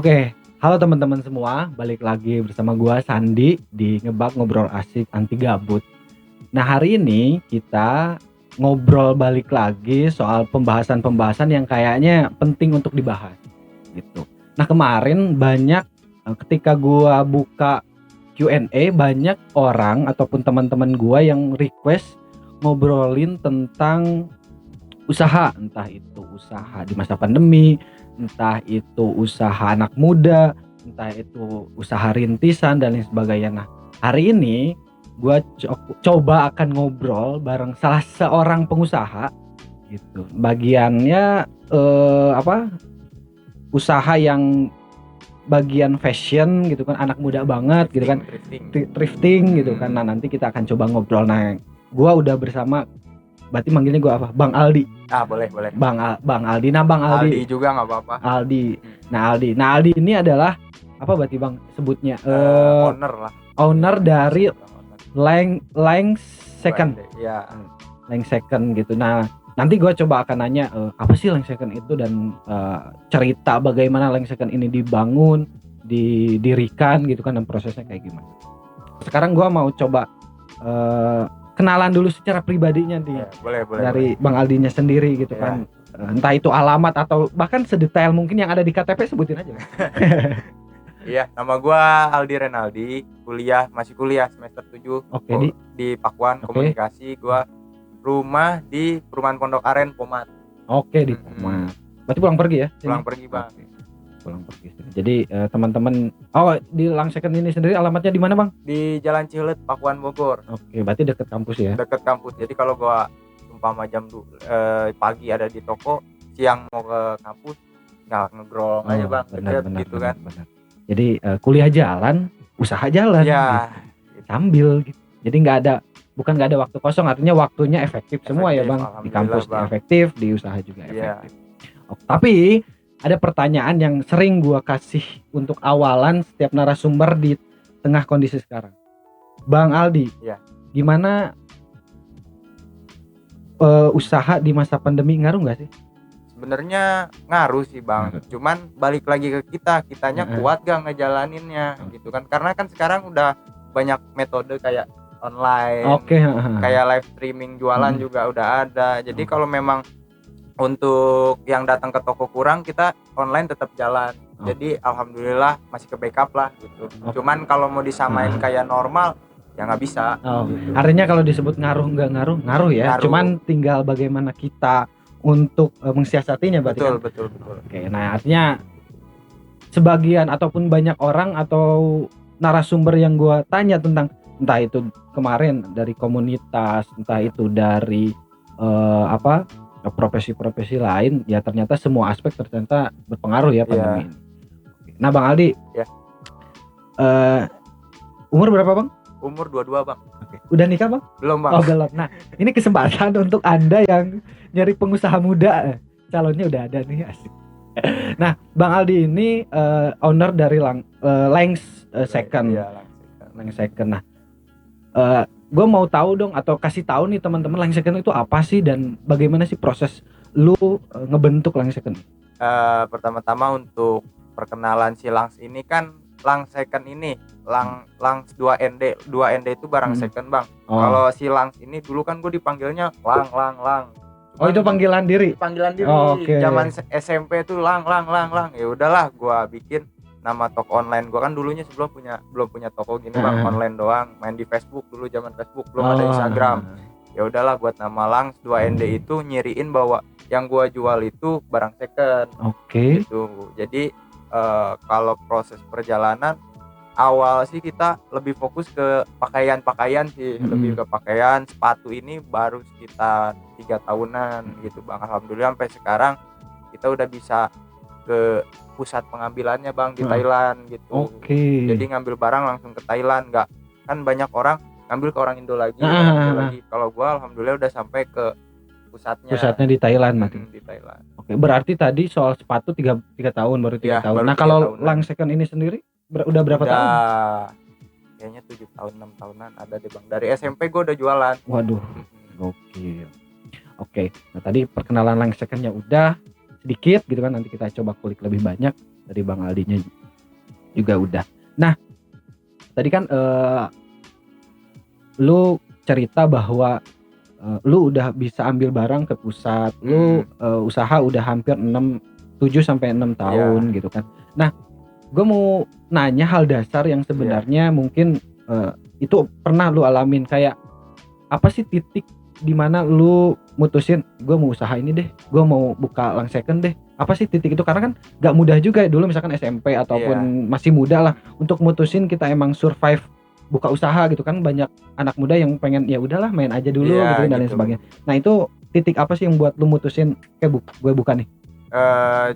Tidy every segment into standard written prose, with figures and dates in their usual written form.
Oke, halo teman-teman semua, balik lagi bersama gua Sandi di Ngebak Ngobrol Asik Anti Gabut. Nah, hari ini kita ngobrol balik lagi soal pembahasan-pembahasan yang kayaknya penting untuk dibahas gitu. Nah, kemarin banyak ketika gua buka Q&A banyak orang ataupun teman-teman gua yang request ngobrolin tentang usaha, entah itu usaha di masa pandemi, entah itu usaha anak muda, entah itu usaha rintisan dan lain sebagainya. Nah, hari ini gua coba akan ngobrol bareng salah seorang pengusaha gitu. Bagiannya usaha yang bagian fashion gitu kan, anak muda banget gitu kan. Thrifting gitu kan. Nah, nanti kita akan coba ngobrol. Nah, gua udah bersama, berarti manggilnya gue apa? Bang Aldi. Boleh. Bang Aldi. Nah, Bang Aldi. Aldi juga nggak apa-apa. Aldi. Nah, Aldi ini adalah apa berarti Bang sebutnya? Owner lah. Owner dari Lang Second. Ya. Lang Second gitu. Nah, nanti gue coba akan nanya apa sih Lang Second itu dan cerita bagaimana Lang Second ini dibangun, didirikan gitu kan, dan prosesnya kayak gimana. Sekarang gue mau coba kenalan dulu secara pribadinya boleh, dari Bang Aldinya sendiri gitu kan. Entah itu alamat atau bahkan sedetail mungkin yang ada di KTP sebutin aja. Iya, nama gua Aldi Renaldi, masih kuliah semester 7. Oke, di Pakuan Komunikasi. Gua rumah di Perumahan Pondok Aren, Pomat. Oke, di Pomat. Berarti pulang pergi ya? Pulang pergi, Bang. Pulang pergi. Jadi teman-teman, di Lang Second ini sendiri alamatnya di mana Bang? Di Jalan Cilet, Pakuan, Bogor. Oke, berarti dekat kampus ya? Dekat kampus. Jadi kalau gua umpama jam pagi ada di toko, siang mau ke kampus, nggak ngegrol aja Bang, deket gitu kan. Benar. Jadi kuliah jalan, usaha jalan ya, gitu. Sambil gitu. Jadi bukan nggak ada waktu kosong, artinya waktunya efektif semua ya Bang. Di kampus efektif, di usaha juga efektif. Tapi ada pertanyaan yang sering gua kasih untuk awalan setiap narasumber di tengah kondisi sekarang. Bang Aldi, gimana usaha di masa pandemi ngaruh nggak sih? Sebenarnya ngaruh sih Bang. Cuman balik lagi ke kitanya kuat gak ngejalaninnya gitu kan. Karena kan sekarang udah banyak metode kayak online, kayak live streaming jualan juga udah ada. Jadi kalau memang untuk yang datang ke toko kurang, kita online tetap jalan. Jadi alhamdulillah masih ke backup lah gitu. Cuman kalau mau disamain kayak normal ya nggak bisa. Gitu. Artinya kalau disebut ngaruh nggak ngaruh ya. Ngaruh. Cuman tinggal bagaimana kita untuk mensiasatinya berarti. Betul. Oke, nah artinya sebagian ataupun banyak orang atau narasumber yang gua tanya tentang entah itu kemarin dari komunitas, entah itu dari profesi-profesi lain, ya ternyata semua aspek ternyata berpengaruh ya pandemi ini. Nah Bang Aldi, umur berapa Bang? Umur 22 Bang. Oke. Udah nikah Bang? Belum Bang. Oh belum. Nah ini kesempatan untuk Anda yang nyari pengusaha muda, calonnya udah ada nih, asik. Nah Bang Aldi ini owner dari Lang Second. Lang Second. Nah gue mau tahu dong atau kasih tahu nih teman-teman Lang Second itu apa sih dan bagaimana sih proses lu ngebentuk Lang Second? Pertama-tama untuk perkenalan si Langs ini kan, Lang Second ini Langs 2ND itu barang second Bang. Kalau si Langs ini dulu kan gue dipanggilnya Lang. Cuman itu panggilan diri. Zaman SMP tuh Lang. Ya udahlah, gue bikin nama toko online. Gue kan dulunya belum punya toko gini Bang, online doang, main di Facebook dulu, zaman Facebook belum ada Instagram. Ya udahlah, buat nama Langs 2ND itu nyiriin bahwa yang gue jual itu barang second. Gitu. Jadi kalau proses perjalanan awal sih kita lebih fokus ke pakaian sih, lebih ke pakaian. Sepatu ini baru sekitar 3 tahunan gitu Bang. Alhamdulillah sampai sekarang kita udah bisa ke pusat pengambilannya Bang di Thailand gitu. Jadi ngambil barang langsung ke Thailand, nggak kan banyak orang ngambil ke orang Indo lagi. Kalau gua alhamdulillah udah sampai ke pusatnya di Thailand. Di Thailand. Oke, berarti tadi soal sepatu 3 tahun, baru 3 tahun. Nah kalau Lang Second ini sendiri udah berapa tahun? Kayaknya 7 tahun 6 tahunan ada deh Bang. Dari SMP gua udah jualan. Waduh, gokil. Oke, nah tadi perkenalan Lang Secondnya udah sedikit gitu kan, nanti kita coba kulik lebih banyak. Dari Bang Aldinya juga udah. Nah, tadi kan lu cerita bahwa lu udah bisa ambil barang ke pusat, lu usaha udah hampir 7 sampai 6 tahun gitu kan. Nah, gue mau nanya hal dasar yang sebenarnya mungkin itu pernah lu alamin, kayak apa sih titik dimana lu mutusin gue mau usaha ini deh, gue mau buka Lang Second deh. Apa sih titik itu? Karena kan gak mudah juga dulu misalkan SMP ataupun masih muda lah untuk mutusin kita emang survive buka usaha gitu kan. Banyak anak muda yang pengen ya udahlah main aja dulu gitu dan lain sebagainya. Nah itu titik apa sih yang buat lu mutusin kayak gue buka nih?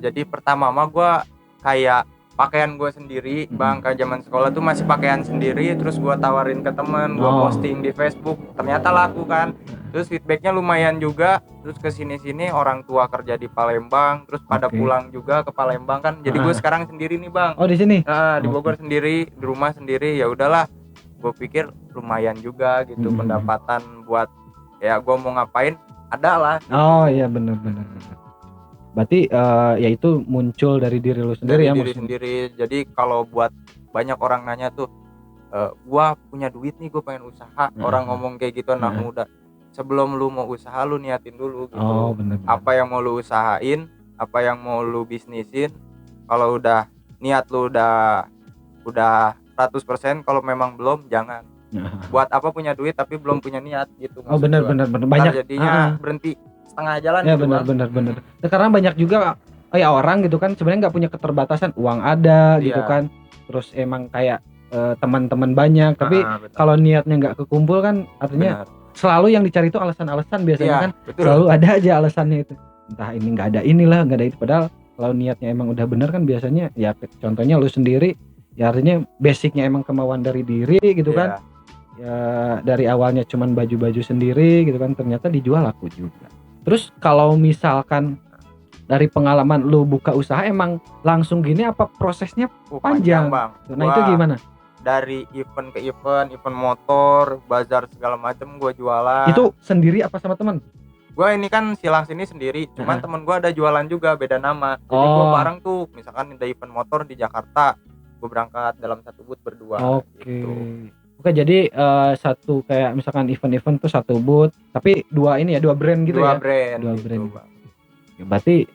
Jadi pertama mah gue kayak pakaian gue sendiri bang, kayak zaman sekolah tuh masih pakaian sendiri, terus gue tawarin ke temen, gue posting di Facebook, ternyata laku kan. Terus feedbacknya lumayan juga. Terus kesini-sini orang tua kerja di Palembang, terus pada pulang juga ke Palembang kan. Jadi gue sekarang sendiri nih bang. Oh di sini? Di Bogor sendiri, di rumah sendiri. Ya udahlah, gue pikir lumayan juga gitu pendapatan buat ya gue mau ngapain ada lah. Gitu. Oh iya benar. Berarti ya itu muncul dari diri lu sendiri, dari diri sendiri. Jadi kalau buat banyak orang nanya tuh, gua punya duit nih, gua pengen usaha. Orang ngomong kayak gitu anak muda. Sebelum lu mau usaha lu niatin dulu gitu. Bener. Apa yang mau lu usahain, apa yang mau lu bisnisin. Kalau udah niat lu udah 100%, kalau memang belum jangan. Buat apa punya duit tapi belum punya niat gitu. Oh benar. Banyak jadinya berhenti setengah jalan ya, gitu. Benar. Karena banyak juga orang gitu kan sebenarnya nggak punya keterbatasan, uang ada gitu kan, terus emang kayak teman-teman banyak, tapi kalau niatnya nggak kekumpul kan artinya selalu yang dicari itu alasan-alasan biasanya kan. Betul. Selalu ada aja alasannya itu, entah ini nggak ada inilah nggak ada itu, padahal kalau niatnya emang udah bener kan biasanya ya. Contohnya lu sendiri ya, artinya basicnya emang kemauan dari diri gitu kan. Ya dari awalnya cuman baju-baju sendiri gitu kan, ternyata dijual laku juga. Terus kalau misalkan dari pengalaman lu buka usaha emang langsung gini apa prosesnya panjang bang? Nah itu gimana? Dari event ke event motor, bazar segala macem gue jualan. Itu sendiri apa sama teman? Gue ini kan silang sini sendiri, cuman temen gue ada jualan juga beda nama. Jadi gue bareng tuh, misalkan ada event motor di Jakarta, gue berangkat dalam satu booth berdua. Gitu. Oke, jadi satu kayak misalkan event tuh satu booth, tapi dua brand gitu ya? Dua brand. Bang. Ya, berarti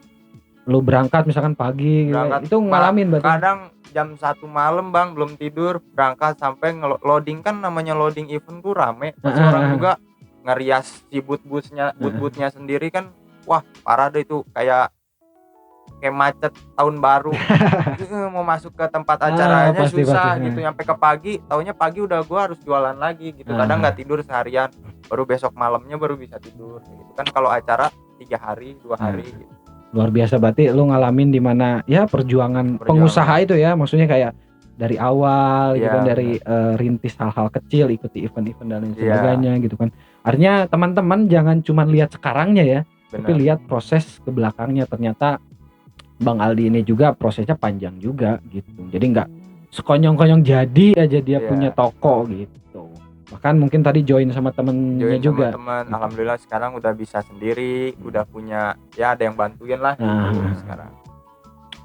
lu berangkat misalkan pagi gitu, itu ngalamin berarti? Kadang jam 1 malam bang, belum tidur, berangkat sampai loading, kan namanya loading event tuh rame. Pasti orang juga ngerias si booth-boothnya sendiri kan, wah parah deh itu, kayak macet tahun baru. Mau masuk ke tempat acaranya susah gitu. Sampai ke pagi, taunya pagi udah gua harus jualan lagi gitu. Kadang nggak tidur seharian, baru besok malamnya baru bisa tidur gitu kan. Kalau acara 3 hari 2 hari gitu. Luar biasa, berarti lu ngalamin di mana ya perjuangan pengusaha itu ya, maksudnya kayak dari awal gitu kan, dari rintis hal-hal kecil, ikuti event-event dan lain sebagainya gitu kan. Artinya teman-teman jangan cuma lihat sekarangnya ya, tapi lihat proses ke belakangnya. Ternyata Bang Aldi ini juga prosesnya panjang juga gitu. Jadi nggak sekonyong-konyong jadi aja dia punya toko gitu. Bahkan mungkin tadi join sama temennya juga. Teman, alhamdulillah sekarang udah bisa sendiri, udah punya ya ada yang bantuin lah gitu sekarang.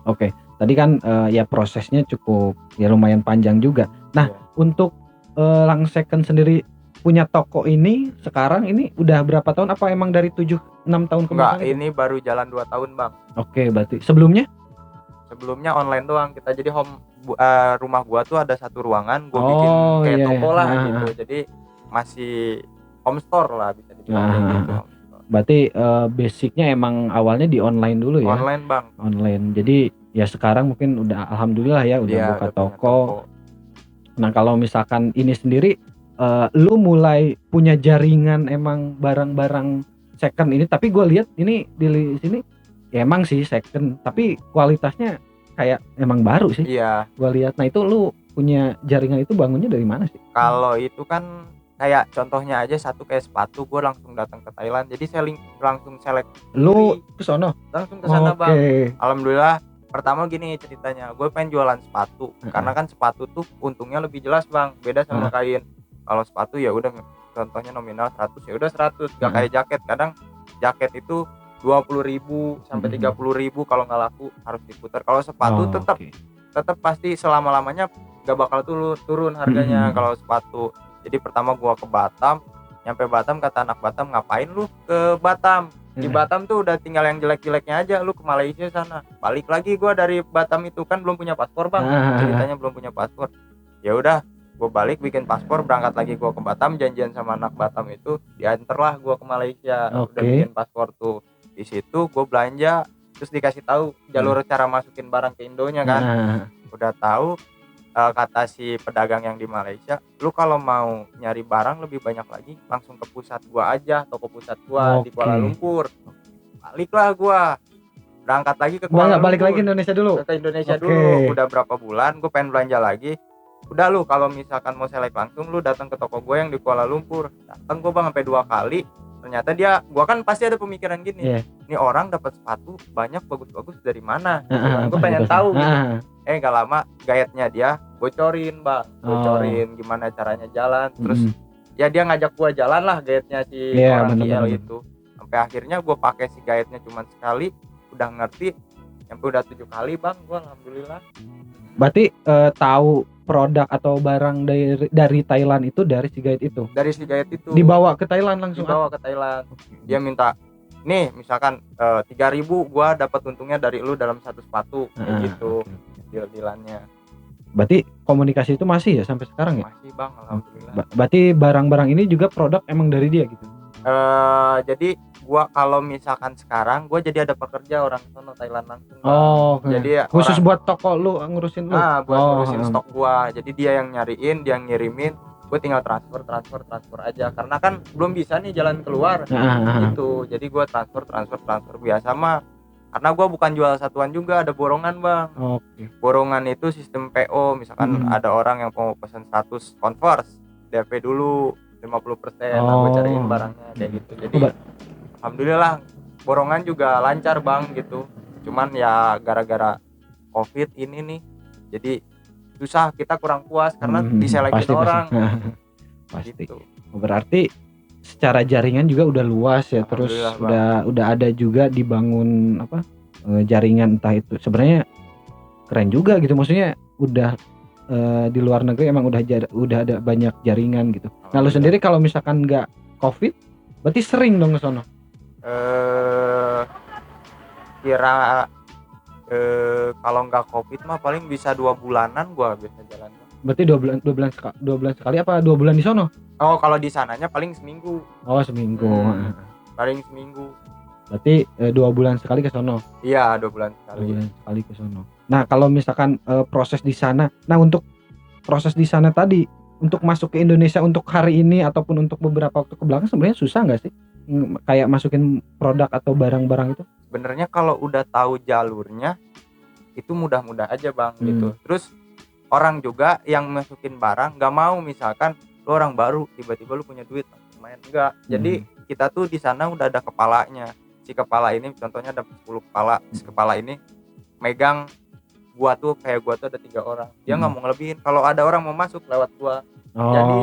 Oke, tadi kan ya prosesnya cukup ya lumayan panjang juga. Nah, untuk Lang Second sendiri punya toko ini sekarang ini udah berapa tahun? Apa emang dari 7-6 tahun kemarin? Enggak, ini baru jalan 2 tahun bang. Oke, berarti sebelumnya online doang kita. Jadi rumah gua tuh ada satu ruangan, gua bikin kayak toko lah gitu. Jadi masih home store lah bisa dibilang gitu. Berarti basicnya emang awalnya di online dulu ya? Online bang. Online. Jadi ya sekarang mungkin udah alhamdulillah ya udah buka toko. Nah kalau misalkan ini sendiri lu mulai punya jaringan emang barang-barang second ini, tapi gue lihat ini di sini ya emang sih second, tapi kualitasnya kayak emang baru sih. Iya. Gue lihat. Nah itu lu punya jaringan itu bangunnya dari mana sih? Kalau itu kan kayak contohnya aja satu kayak sepatu, gue langsung datang ke Thailand, jadi langsung select. Lu ke sono? Langsung ke sana bang. Alhamdulillah. Pertama gini ceritanya, gue pengen jualan sepatu, karena kan sepatu tuh untungnya lebih jelas bang, beda sama kain. Kalau sepatu ya udah contohnya nominal 100 ya udah 100, gak kayak jaket. Kadang jaket itu 20.000 sampai 30.000 kalau nggak laku harus diputar. Kalau sepatu tetap Oke. tetap pasti selama-lamanya gak bakal turun harganya kalau sepatu. Jadi pertama gua ke Batam, nyampe Batam kata anak Batam, ngapain lu ke Batam? Di Batam tuh udah tinggal yang jelek-jeleknya aja, lu ke Malaysia sana. Balik lagi gua dari Batam itu kan belum punya paspor, Bang. Ceritanya belum punya paspor. Ya udah, gua balik bikin paspor, berangkat lagi gua ke Batam, janjian sama anak Batam itu, diantarlah gua ke Malaysia. Udah bikin paspor tuh. Di situ gue belanja, terus dikasih tahu jalur cara masukin barang ke Indonya kan. Udah tahu, kata si pedagang yang di Malaysia, lu kalau mau nyari barang lebih banyak lagi langsung ke pusat gua aja, toko pusat gua di Kuala Lumpur. Baliklah gua, berangkat lagi ke Kuala Lumpur. Balik lagi Indonesia dulu. Ke Indonesia dulu. Udah berapa bulan gue pengen belanja lagi. Udah lu kalau misalkan mau selek langsung lu datang ke toko gue yang di Kuala Lumpur. Datang gue Bang sampai 2 kali. Ternyata gua kan pasti ada pemikiran gini. Ini orang dapat sepatu banyak bagus-bagus dari mana? Gue pengen tahu gitu. Gak lama guide-nya dia bocorin, Bang. Bocorin gimana caranya jalan. Terus ya dia ngajak gua jalan lah guide-nya si orang KL itu. Sampai akhirnya gua pakai si guide-nya cuma sekali, udah ngerti. Sampai udah 7 kali, Bang. Gua alhamdulillah. Berarti tahu produk atau barang dari Thailand itu dari si guide itu. Dari si guide itu. Dibawa ke Thailand langsung. Dibawa ke Thailand. Dia minta, nih misalkan 3.000 gua dapat untungnya dari lu dalam satu sepatu kayak gitu. Deal-dealannya. Berarti komunikasi itu masih ya sampai sekarang ya? Masih, Bang, alhamdulillah. Berarti barang-barang ini juga produk emang dari dia gitu. Jadi gua kalau misalkan sekarang gua jadi ada pekerja orang sono Thailand langsung. Jadi khusus buat toko lu ngurusin lu. Buat ngurusin stok gua. Jadi dia yang nyariin, dia yang ngirimin, gua tinggal transfer aja. Karena kan belum bisa nih jalan keluar gitu. Jadi gua transfer biasa mah. Karena gua bukan jual satuan juga, ada borongan, Bang. Borongan itu sistem PO, misalkan ada orang yang mau pesan 100 Converse, DP dulu 50%, aku cariin barangnya kayak gitu. Jadi alhamdulillah borongan juga lancar, Bang, gitu. Cuman ya gara-gara Covid ini nih, jadi susah, kita kurang puas karena diselekin orang. Pasti. Gitu. Berarti secara jaringan juga udah luas ya, terus udah ada juga dibangun jaringan, entah itu sebenarnya keren juga gitu, maksudnya udah di luar negeri emang udah ada banyak jaringan gitu. Nah lu sendiri kalau misalkan nggak Covid berarti sering dong ke sono? Kira kalau nggak Covid mah paling bisa 2 bulanan gua biasa jalan. Berarti 2 bulan sekali apa 2 bulan di sono? Oh, kalau di sananya paling seminggu. Oh, seminggu. Paling seminggu. Berarti 2 bulan sekali ke sono. Iya, 2 bulan sekali. 2 bulan sekali ke sono. Nah, kalau misalkan proses di sana. Nah, untuk proses di sana tadi untuk masuk ke Indonesia untuk hari ini ataupun untuk beberapa waktu ke belakang sebenarnya susah nggak sih? Kayak masukin produk atau barang-barang itu? Sebenarnya kalau udah tahu jalurnya itu mudah-mudah aja, Bang, gitu. Terus orang juga yang masukin barang nggak mau misalkan lu orang baru tiba-tiba lu punya duit lumayan, enggak. Jadi kita tuh di sana udah ada kepalanya. Si kepala ini contohnya ada 10 kepala. Si kepala ini megang gua tuh ada 3 orang. Dia nggak mau ngelebihin. Kalau ada orang mau masuk lewat gua. Jadi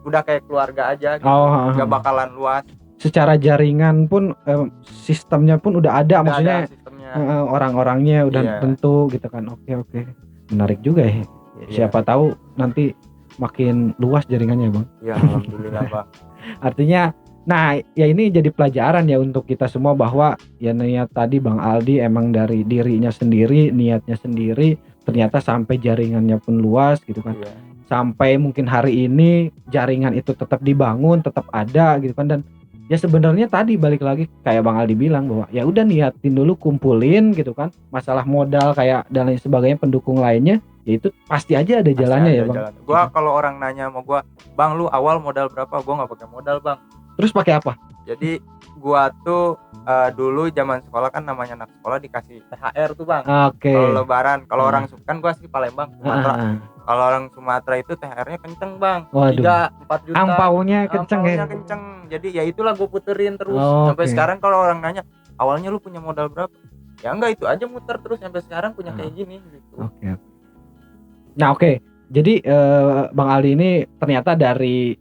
udah kayak keluarga aja gitu. Nggak bakalan luas. Secara jaringan pun sistemnya pun udah ada, maksudnya orang-orangnya udah tentu gitu kan. Oke. Menarik juga ya. Siapa tahu nanti makin luas jaringannya, Bang. Iya, alhamdulillah, Bang. Artinya nah ya ini jadi pelajaran ya untuk kita semua bahwa ya niat tadi Bang Aldi emang dari dirinya sendiri, niatnya sendiri, ternyata sampai jaringannya pun luas gitu kan. Sampai mungkin hari ini jaringan itu tetap dibangun, tetap ada gitu kan. Dan ya sebenarnya tadi balik lagi kayak Bang Aldi bilang bahwa ya udah niatin dulu, kumpulin gitu kan. Masalah modal kayak dan lain sebagainya, pendukung lainnya, ya itu pasti aja ada jalannya ya, Bang. Gua kalau orang nanya sama gua, "Bang, lu awal modal berapa?" Gua enggak pakai modal, Bang. Terus pakai apa? Jadi gua tuh dulu zaman sekolah kan namanya anak sekolah dikasih THR tuh, Bang. Kalau lebaran, kalau orang kan gua asli Palembang, Sumatera. Kalau orang Sumatera itu THR-nya kenceng, Bang. 3-4 juta. Angpaunya kenceng ya. Kenceng. Jadi ya itulah gua puterin terus sampai sekarang. Kalau orang nanya, "Awalnya lu punya modal berapa?" Ya enggak, itu aja muter terus sampai sekarang punya kayak gini gitu. Nah, jadi Bang Aldi ini ternyata dari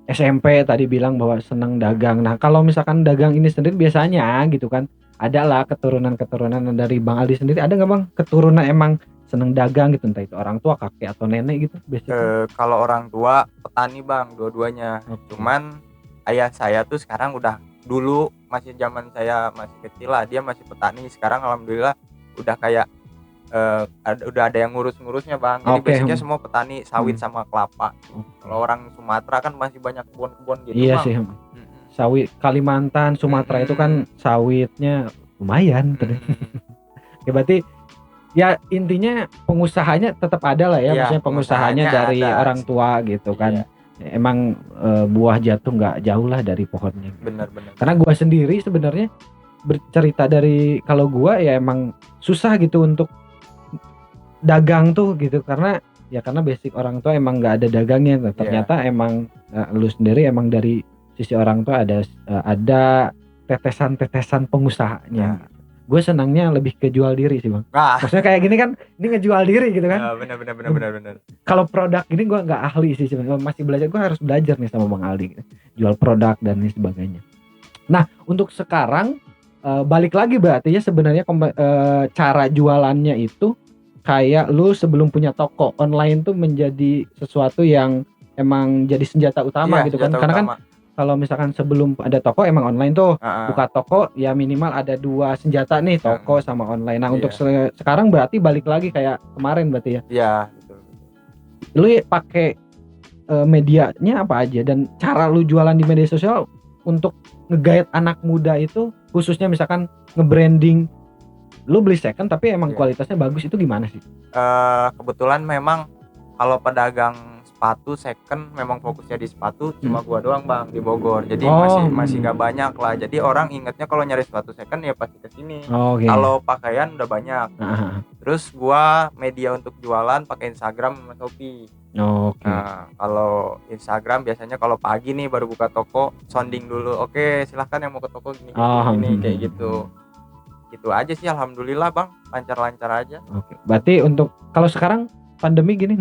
SMP tadi bilang bahwa senang dagang. Nah, kalau misalkan dagang ini sendiri biasanya gitu kan, ada lah keturunan-keturunan dari Bang Aldi sendiri, ada nggak Bang keturunan emang seneng dagang gitu, entah itu orang tua, kakek atau nenek gitu basicnya? Kalau orang tua petani bang, dua-duanya. Oke. Cuman ayah saya tuh sekarang udah, dulu masih zaman saya masih kecil lah dia masih petani. Sekarang alhamdulillah udah kayak udah ada yang ngurus-ngurusnya bang. Jadi Oke. basicnya semua petani sawit sama kelapa. Oke. Kalau orang Sumatera kan masih banyak kebun-kebun gitu Iya bang. sih. Sawit Kalimantan, Sumatera itu kan sawitnya lumayan. Ya berarti ya intinya pengusahanya tetap ada lah ya, Iya, maksudnya pengusahanya dari ada. orang tua gitu kan. Iya. Emang buah jatuh nggak jauh lah dari pohonnya. Benar-benar. Karena gua sendiri sebenarnya bercerita dari kalau gua ya emang susah gitu untuk dagang tuh gitu, karena basic orang tua emang nggak ada dagangnya. Ternyata emang lu sendiri emang dari sisi orang tua ada tetesan-tetesan pengusahanya. Gue senangnya lebih ke jual diri sih bang. Maksudnya kayak gini kan, ini ngejual diri gitu kan. Benar. Kalau produk ini gue nggak ahli sih sebenarnya, masih belajar. Gue harus belajar nih sama Bang Aldi gitu. Jual produk dan lain sebagainya. Nah untuk sekarang balik lagi berarti ya sebenarnya cara jualannya itu kayak lu sebelum punya toko online tuh menjadi sesuatu yang emang jadi senjata utama gitu kan. Karena kan kalau misalkan sebelum ada toko emang online tuh, buka toko ya minimal ada 2 senjata nih, toko sama online. Nah untuk sekarang berarti balik lagi kayak kemarin berarti ya? Iya betul. Lu pakai medianya apa aja, dan cara lu jualan di media sosial untuk nge-guide anak muda itu, khususnya misalkan nge-branding lu beli second tapi emang kualitasnya bagus, itu gimana sih? Kebetulan memang kalau pedagang sepatu second memang fokusnya di sepatu cuma gua doang bang di Bogor. Jadi masih nggak banyak lah. Jadi orang ingetnya kalau nyari sepatu second ya pasti ke sini. Kalau pakaian udah banyak. Terus gua media untuk jualan pakai Instagram sama Shopee. Nah, kalau Instagram biasanya kalau pagi nih baru buka toko, sounding dulu. Oke, silahkan yang mau ke toko gini kayak gitu. Gitu aja sih, alhamdulillah bang, lancar-lancar aja. Berarti untuk kalau sekarang pandemi gini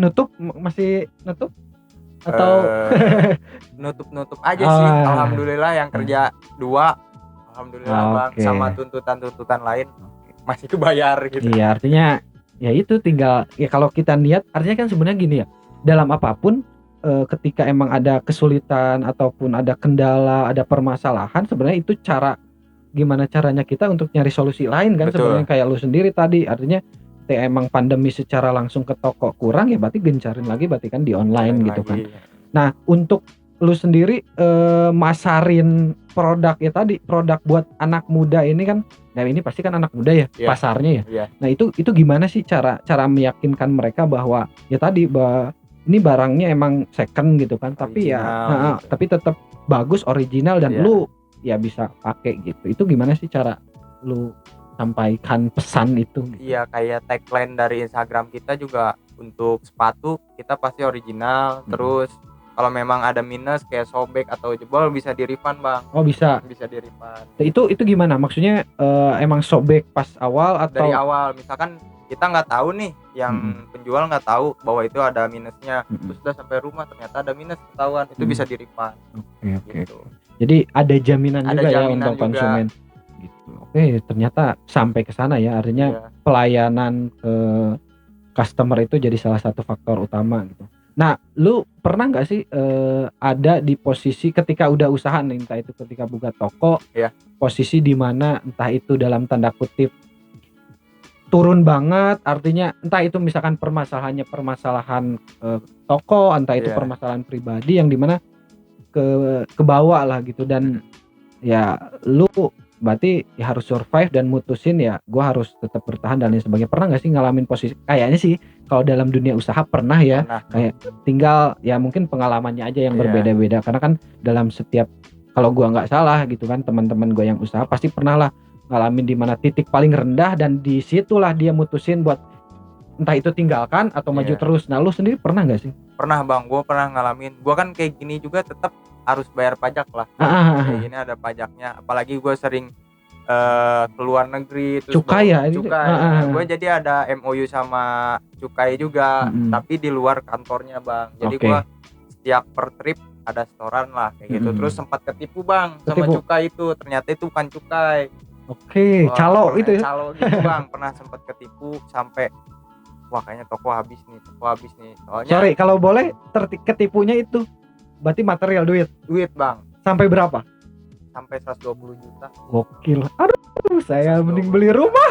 masih nutup atau nutup aja sih, alhamdulillah. Yang kerja 2 alhamdulillah bang, sama tuntutan lain masih kebayar gitu. Iya, artinya ya itu tinggal ya, kalau kita niat, artinya kan sebenarnya gini ya, dalam apapun ketika emang ada kesulitan ataupun ada kendala, ada permasalahan, sebenarnya itu gimana caranya kita untuk nyari solusi lain kan. Sebenarnya kayak lu sendiri tadi, artinya emang pandemi secara langsung ke toko kurang ya berarti gencarin lagi berarti kan di online gitu kan. Nah untuk lu sendiri masarin produk ya tadi, produk buat anak muda ini kan, nah ini pasti kan anak muda ya pasarnya ya. Nah itu gimana sih cara meyakinkan mereka bahwa ya tadi ini barangnya emang second gitu kan, tapi ya tapi tetap bagus, original, dan lu ya bisa pakai gitu. Itu gimana sih cara lu sampaikan pesan itu gitu? Iya, kayak tagline dari Instagram kita juga untuk sepatu kita pasti original. Terus kalau memang ada minus kayak sobek atau jebol bisa di refund bang. Bisa di refund. Itu gimana maksudnya? Emang sobek pas awal atau dari awal? Misalkan kita nggak tahu nih, yang penjual nggak tau bahwa itu ada minusnya, terus udah sampai rumah ternyata ada minus, ketahuan, itu bisa di refund. Gitu. Jadi ada jaminan juga ya untuk konsumen gitu. Ternyata sampai ke sana ya, artinya pelayanan ke customer itu jadi salah satu faktor utama gitu. Nah, lu pernah nggak sih ada di posisi ketika udah usaha nih, entah itu ketika buka toko, posisi di mana entah itu dalam tanda kutip turun banget, artinya entah itu misalkan permasalahan toko, entah itu permasalahan pribadi yang dimana ke bawah lah gitu, dan ya lu berarti ya harus survive dan mutusin ya gua harus tetap bertahan dan lain sebagainya. Pernah nggak sih ngalamin posisi kayaknya sih kalau dalam dunia usaha pernah ya, kayak tinggal ya mungkin pengalamannya aja yang berbeda-beda, karena kan dalam setiap, kalau gua nggak salah gitu kan, teman-teman gua yang usaha pasti pernah lah ngalamin di mana titik paling rendah, dan disitulah dia mutusin buat entah itu tinggalkan atau maju terus. Nah lu sendiri pernah nggak sih? Pernah bang, gue pernah ngalamin. Gue kan kayak gini juga tetap harus bayar pajak lah. Kayak gini ada pajaknya, apalagi gue sering keluar negeri, terus cukai ya, gue jadi ada MOU sama cukai juga, tapi di luar kantornya bang. Jadi gue setiap per trip ada setoran lah kayak gitu. Mm-mm. Terus sempat ketipu bang sama Ketipu? cukai itu, ternyata itu bukan cukai. Oke, Wah, calo pernah itu ya. calo gitu bang, pernah sempat ketipu sampai wah kayaknya toko habis nih soalnya Sorry, kalau boleh ketipunya itu berarti material duit. duit bang Sampai berapa? sampai 120 juta. Gokil. Aduh, saya 120 mending beli juta. rumah.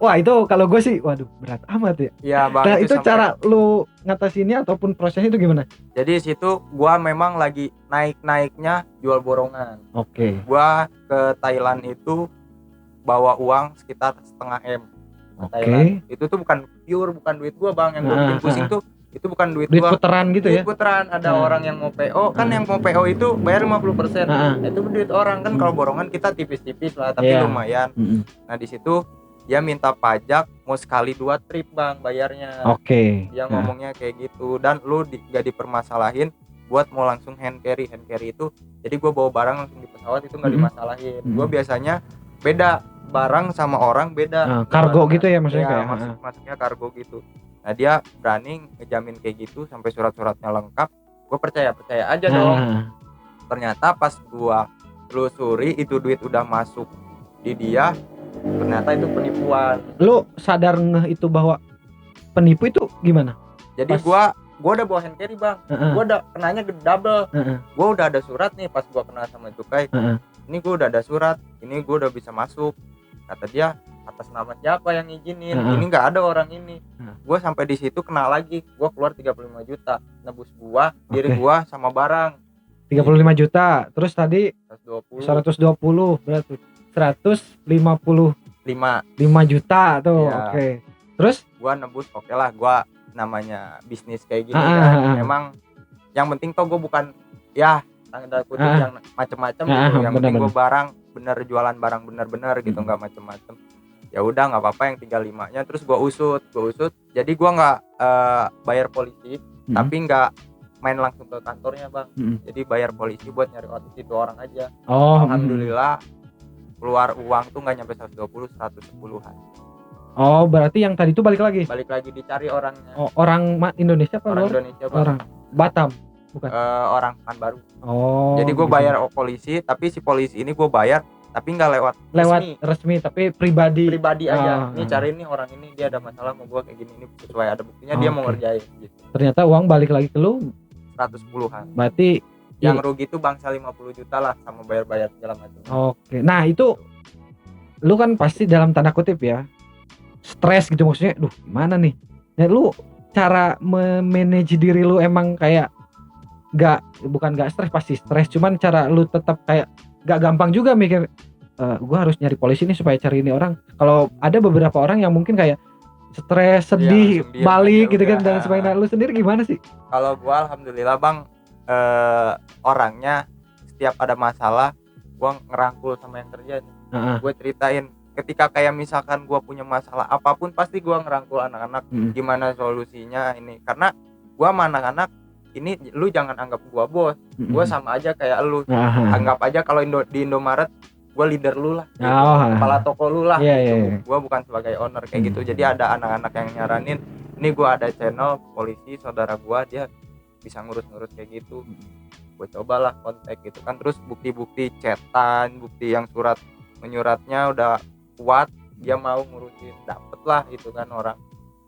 Wah, itu kalau gue sih waduh berat amat ya. Iya bang, Nah, itu sampai, cara lu ngatasinnya ataupun prosesnya itu gimana? jadi situ gua memang lagi naiknya jual borongan. Oke. Gua ke Thailand itu bawa uang sekitar setengah M ke Thailand. Itu tuh bukan duit gua bang, yang gua bikin pusing tuh itu bukan duit gua. Putaran gitu Duit ya. putaran, ada orang yang mau PO kan, yang mau PO itu bayar 50%. Itu duit orang kan. Kalau borongan kita tipis-tipis lah, tapi lumayan. Nah di situ dia minta pajak mau sekali 2 trip bang bayarnya. Oke. Dia ngomongnya kayak gitu, dan lu gak dipermasalahin buat mau langsung hand carry itu. Jadi gue bawa barang langsung di pesawat itu nggak dimasalahin. Gue biasanya beda barang sama orang beda. Kargo gitu ya maksudnya, ya, kayak maksudnya kargo gitu. Nah dia berani ngejamin kayak gitu sampai surat-suratnya lengkap. Gue percaya aja dong. Ternyata pas gue telusuri itu duit udah masuk di dia, ternyata itu penipuan. Lu sadar itu bahwa penipu itu gimana? Jadi gua udah bawa hand carry bang, gua udah kenanya double. Gua udah ada surat nih pas gua kena sama cukai. Ini gua udah ada surat, ini gua udah bisa masuk. Kata dia atas nama siapa yang izinin? Ini nggak ada orang ini. Gua sampai di situ kena lagi, gua keluar 35 juta, nebus gua, diri gua sama barang. 35 juta, terus tadi 120 berarti 155 juta tuh. Ya. Oke. Terus gua nebus, oke lah, gua namanya bisnis kayak gini kan. Memang yang penting toh gua bukan ya tanda kutip yang macem-macem gitu. Yang penting gua barang bener, jualan barang bener-bener gitu, nggak macem-macem. Ya udah nggak apa-apa yang 35-nya. Terus gua usut. Jadi gua nggak bayar polisi, tapi nggak main langsung ke kantornya bang. Jadi bayar polisi buat nyari itu orang aja. Alhamdulillah keluar uang tuh nggak nyampe 120-110-an. Oh, berarti yang tadi itu balik lagi dicari orangnya. Oh, orang Indonesia apa orang luar? Indonesia bang. Orang Batam bukan? Orang Pekanbaru. Oh, jadi gue gitu. bayar polisi, tapi si polisi ini gue bayar tapi nggak lewat resmi tapi pribadi aja. Nih cari nih orang ini, dia ada masalah mau gue kayak gini, ini sesuai ada buktinya, dia mau ngerjain gitu. Ternyata uang balik lagi ke lu 110-an. Berarti yang rugi tuh bangsa 50 juta lah sama bayar segala macam. Oke. Nah, itu lu kan pasti dalam tanda kutip ya stres gitu, maksudnya duh gimana nih. Nah, lu cara memanage diri lu emang kayak bukan gak stres, pasti stres, cuman cara lu tetap kayak gak gampang juga mikir gua harus nyari polisi nih supaya cari ini orang. Kalau ada beberapa orang yang mungkin kayak stres, sedih, balik gitu kan dan sebagainya. Lu sendiri gimana sih? Kalau gua alhamdulillah bang, orangnya setiap ada masalah gua ngerangkul sama yang kerja nih. Gue ceritain, ketika kayak misalkan gua punya masalah apapun pasti gua ngerangkul anak-anak gimana solusinya ini. Karena gua sama anak-anak ini, lu jangan anggap gua bos, gua sama aja kayak lu. Anggap aja kalau di Indomaret gua leader lu lah, gitu. Kepala toko lu lah, gitu. Gua bukan sebagai owner kayak gitu. Jadi ada anak-anak yang nyaranin, ini gua ada channel polisi, saudara gua dia bisa ngurus-ngurus kayak gitu. Gue cobalah kontak gitu kan, terus bukti-bukti chatan, bukti yang surat menyuratnya udah kuat, dia mau ngurusin, dapet lah itu kan orang.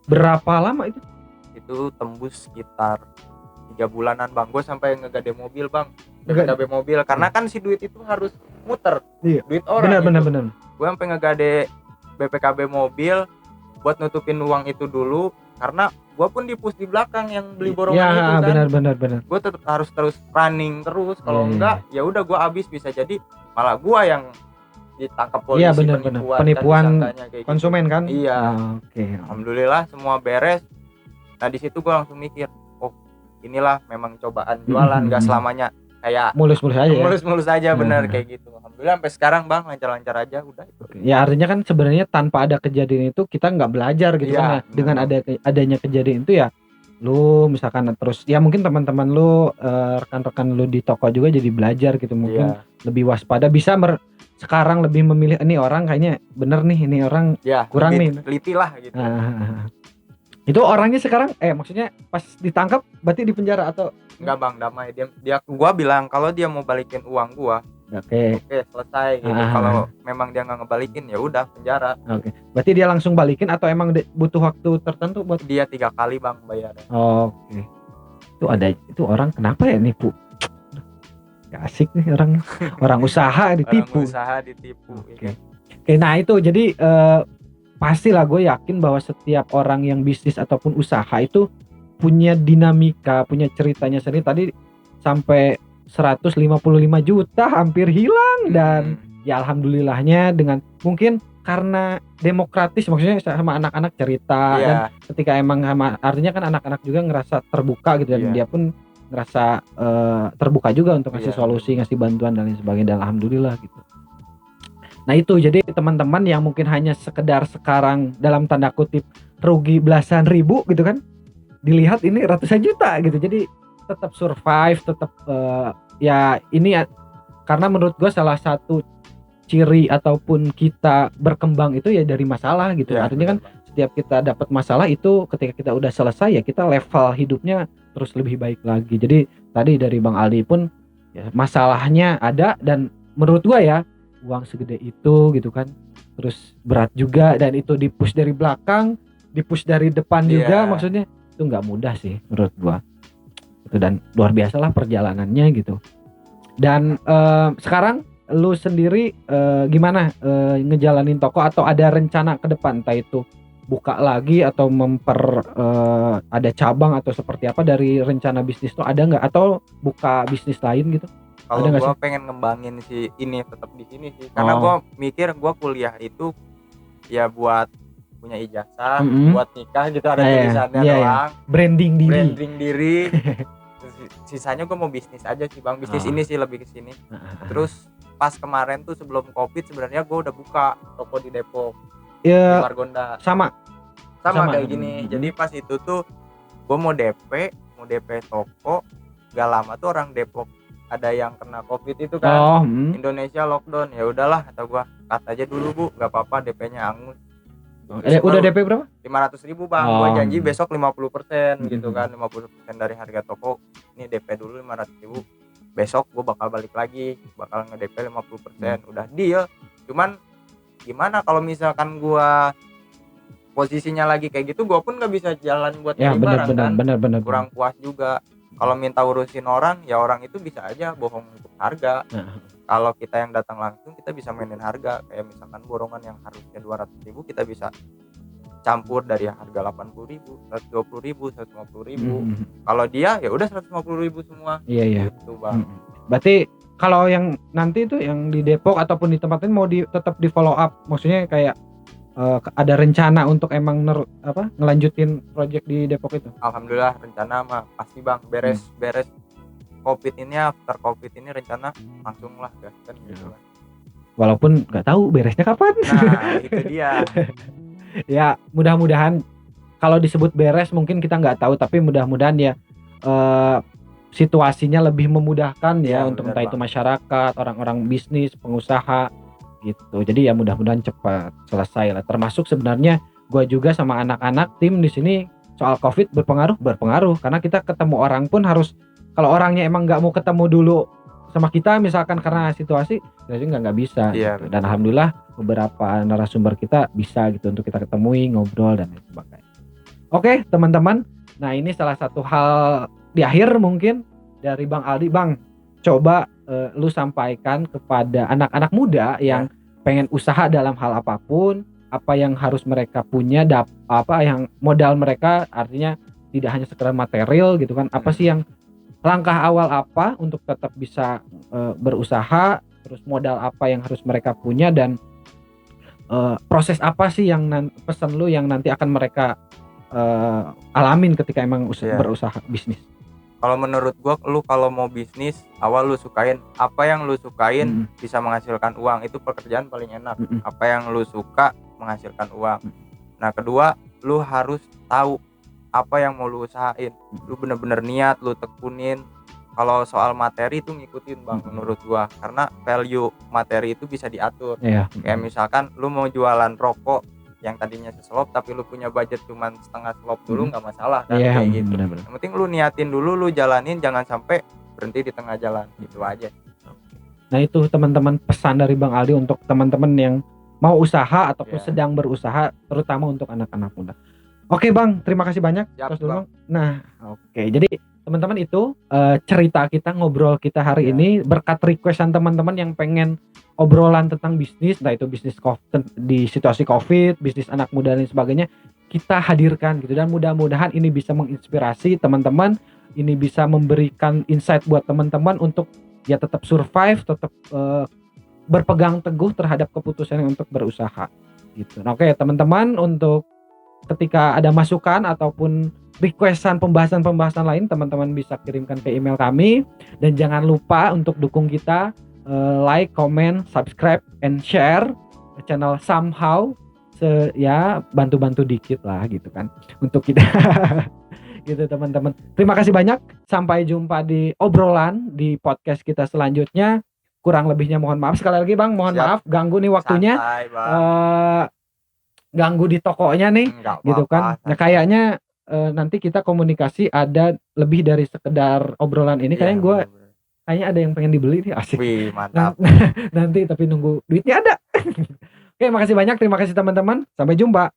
Berapa lama itu? Itu tembus sekitar 3 bulanan bang. Gue sampai ngegade mobil bang, ngegade mobil karena kan si duit itu harus muter. Duit orang. Bener. Gue sampai ngegade BPKB mobil buat nutupin uang itu dulu, karena gue pun dipus di belakang yang beli borongan itu kan. Benar. Gue tetap harus terus running terus, kalau enggak ya udah gue habis, bisa jadi malah gue yang ditangkap polisi. Penipuan konsumen gitu. kan. Iya. Alhamdulillah semua beres. Nah di situ gue langsung mikir, oh inilah memang cobaan jualan, nggak selamanya kayak mulus-mulus aja bener kayak gitu. Alhamdulillah sampai sekarang bang lancar-lancar aja udah itu. Ya artinya kan sebenarnya tanpa ada kejadian itu kita nggak belajar gitu kan ya. Dengan adanya kejadian itu ya lu misalkan terus ya mungkin teman-teman lu rekan-rekan lu di toko juga jadi belajar gitu, mungkin lebih waspada, bisa sekarang lebih memilih ini orang kayaknya bener nih, ini orang kurang nih, teliti lah gitu. Itu orangnya sekarang maksudnya pas ditangkap berarti di penjara atau Enggak bang, damai. Dia gua bilang kalau dia mau balikin uang gua, oke. oke selesai gitu. Kalau memang dia nggak ngebalikin ya udah penjara. Oke. Berarti dia langsung balikin atau emang butuh waktu tertentu buat Dia 3 kali bang bayarnya. Oke. Itu orang kenapa ya nipu? Gak asik nih orang usaha ditipu. Orang usaha ditipu. Oke. Oke, nah itu jadi pastilah gue yakin bahwa setiap orang yang bisnis ataupun usaha itu punya dinamika, punya ceritanya sendiri. Tadi sampai 155 juta hampir hilang dan ya alhamdulillahnya dengan mungkin karena demokratis, maksudnya sama anak-anak cerita dan ketika emang artinya kan anak-anak juga ngerasa terbuka gitu dan dia pun ngerasa terbuka juga untuk ngasih solusi, ngasih bantuan dan lain sebagainya, dan alhamdulillah gitu. Nah itu jadi teman-teman yang mungkin hanya sekedar sekarang dalam tanda kutip rugi belasan ribu gitu kan, dilihat ini ratusan juta gitu, jadi tetap survive, tetap ya ini karena menurut gue salah satu ciri ataupun kita berkembang itu ya dari masalah gitu. Artinya kan setiap kita dapat masalah itu ketika kita udah selesai ya kita level hidupnya terus lebih baik lagi. Jadi tadi dari Bang Aldi pun ya, masalahnya ada dan menurut gua ya uang segede itu gitu kan, terus berat juga dan itu dipush dari belakang, dipush dari depan juga, maksudnya itu nggak mudah sih menurut gua. Itu dan luar biasa lah perjalanannya gitu. Dan sekarang lu sendiri gimana ngejalanin toko atau ada rencana ke depan, entah itu buka lagi atau ada cabang atau seperti apa dari rencana bisnis tuh, ada nggak, atau buka bisnis lain gitu? Kalau gua pengen ngembangin si ini tetap di sini sih, karena gua mikir gua kuliah itu ya buat punya ijazah, buat nikah gitu, ada tulisannya doang, branding diri. Sisanya gue mau bisnis aja sih bang, bisnis ini sih lebih ke sini. Terus pas kemarin tuh sebelum covid sebenarnya gue udah buka toko di Depok, di Margonda, sama kayak gini. Jadi pas itu tuh gue mau DP toko, gak lama tuh orang Depok ada yang kena covid itu kan, Indonesia lockdown, ya udahlah kata gue, cut aja dulu bu, gak apa-apa DP-nya angus. Udah DP berapa? 500.000 bang, gue janji besok 50% gitu kan, 50% dari harga toko. Ini DP dulu 500.000, besok gue bakal balik lagi, bakal nge-DP 50%, udah deal. Cuman gimana kalau misalkan gue posisinya lagi kayak gitu, gue pun gak bisa jalan buat nyari barang kan, bener. Kurang puas juga. Kalau minta urusin orang, ya orang itu bisa aja bohong untuk harga. Kalau kita yang datang langsung, kita bisa mainin harga. Kayak misalkan borongan yang harusnya 200.000, kita bisa campur dari harga 80.000, 120.000, 150.000. Kalau dia ya udah 150.000 semua. Iya. Gitu bang. Berarti kalau yang nanti itu yang di Depok ataupun di tempat lain mau tetap di follow up, maksudnya kayak ada rencana untuk emang ngelanjutin project di Depok itu? Alhamdulillah rencana mah pasti bang, beres covid ini, after covid ini rencana langsung lah gas kan gitu lah. Walaupun nggak tahu beresnya kapan. Nah itu dia. Ya mudah-mudahan kalau disebut beres mungkin kita nggak tahu, tapi mudah-mudahan ya situasinya lebih memudahkan ya untuk entah itu masyarakat, orang-orang bisnis, pengusaha gitu. Jadi ya mudah-mudahan cepat selesai lah. Termasuk sebenarnya gue juga sama anak-anak tim di sini soal covid berpengaruh karena kita ketemu orang pun harus, kalau orangnya emang nggak mau ketemu dulu sama kita misalkan karena situasi, jadi nggak bisa gitu. Dan alhamdulillah beberapa narasumber kita bisa gitu untuk kita ketemui, ngobrol dan lain sebagainya. Oke teman-teman, nah ini salah satu hal di akhir mungkin dari Bang Aldi. Bang, coba lu sampaikan kepada anak-anak muda yang pengen usaha dalam hal apapun, apa yang harus mereka punya, apa yang modal mereka, artinya tidak hanya sekedar material gitu kan, apa sih yang langkah awal apa untuk tetap bisa berusaha, terus modal apa yang harus mereka punya, dan proses apa sih yang pesan lu yang nanti akan mereka alamin ketika emang berusaha bisnis? Kalau menurut gua, lu kalau mau bisnis awal lu sukain apa yang lu sukain, bisa menghasilkan uang, itu pekerjaan paling enak. Apa yang lu suka menghasilkan uang. Nah kedua, lu harus tahu apa yang mau lu usahain, lu bener-bener niat, lu tekunin. Kalau soal materi itu ngikutin bang, menurut gua, karena value materi itu bisa diatur. Kayak misalkan lu mau jualan rokok, yang tadinya seslop tapi lu punya budget cuman setengah slop dulu nggak masalah kan, Iya, kayak gitu. benar-benar. Yang penting lu niatin dulu, lu jalanin, jangan sampai berhenti di tengah jalan, gitu aja. Nah itu teman-teman pesan dari Bang Aldi untuk teman-teman yang mau usaha ataupun Iya. sedang berusaha, terutama untuk anak-anak muda. Oke Bang, terima kasih banyak. Siap, Terus dulu, Bang. Bang. Nah, oke. Jadi teman-teman itu cerita kita, ngobrol kita hari Iya. ini berkat requestan teman-teman yang pengen obrolan tentang bisnis, entah itu bisnis di situasi Covid, bisnis anak muda dan sebagainya, kita hadirkan gitu, dan mudah-mudahan ini bisa menginspirasi teman-teman, ini bisa memberikan insight buat teman-teman untuk ya tetap survive, tetap berpegang teguh terhadap keputusan untuk berusaha gitu. Nah, oke teman-teman, untuk ketika ada masukan ataupun requestan pembahasan-pembahasan lain, teman-teman bisa kirimkan ke email kami, dan jangan lupa untuk dukung kita, like, comment, subscribe, and share channel Somehow, ya bantu-bantu dikit lah gitu kan untuk kita. Gitu teman-teman. Terima kasih banyak. Sampai jumpa di obrolan di podcast kita selanjutnya. Kurang lebihnya mohon maaf sekali lagi Bang. Mohon Siap. maaf ganggu nih waktunya. Santai, Bang. Ganggu di tokonya nih, Enggak gitu apa-apa, kan. Nah kayaknya nanti kita komunikasi ada lebih dari sekedar obrolan ini. Kayaknya gue kayaknya ada yang pengen dibeli nih, asik. Wih, mantap. Nanti tapi nunggu duitnya ada. Oke, makasih banyak. Terima kasih teman-teman. Sampai jumpa.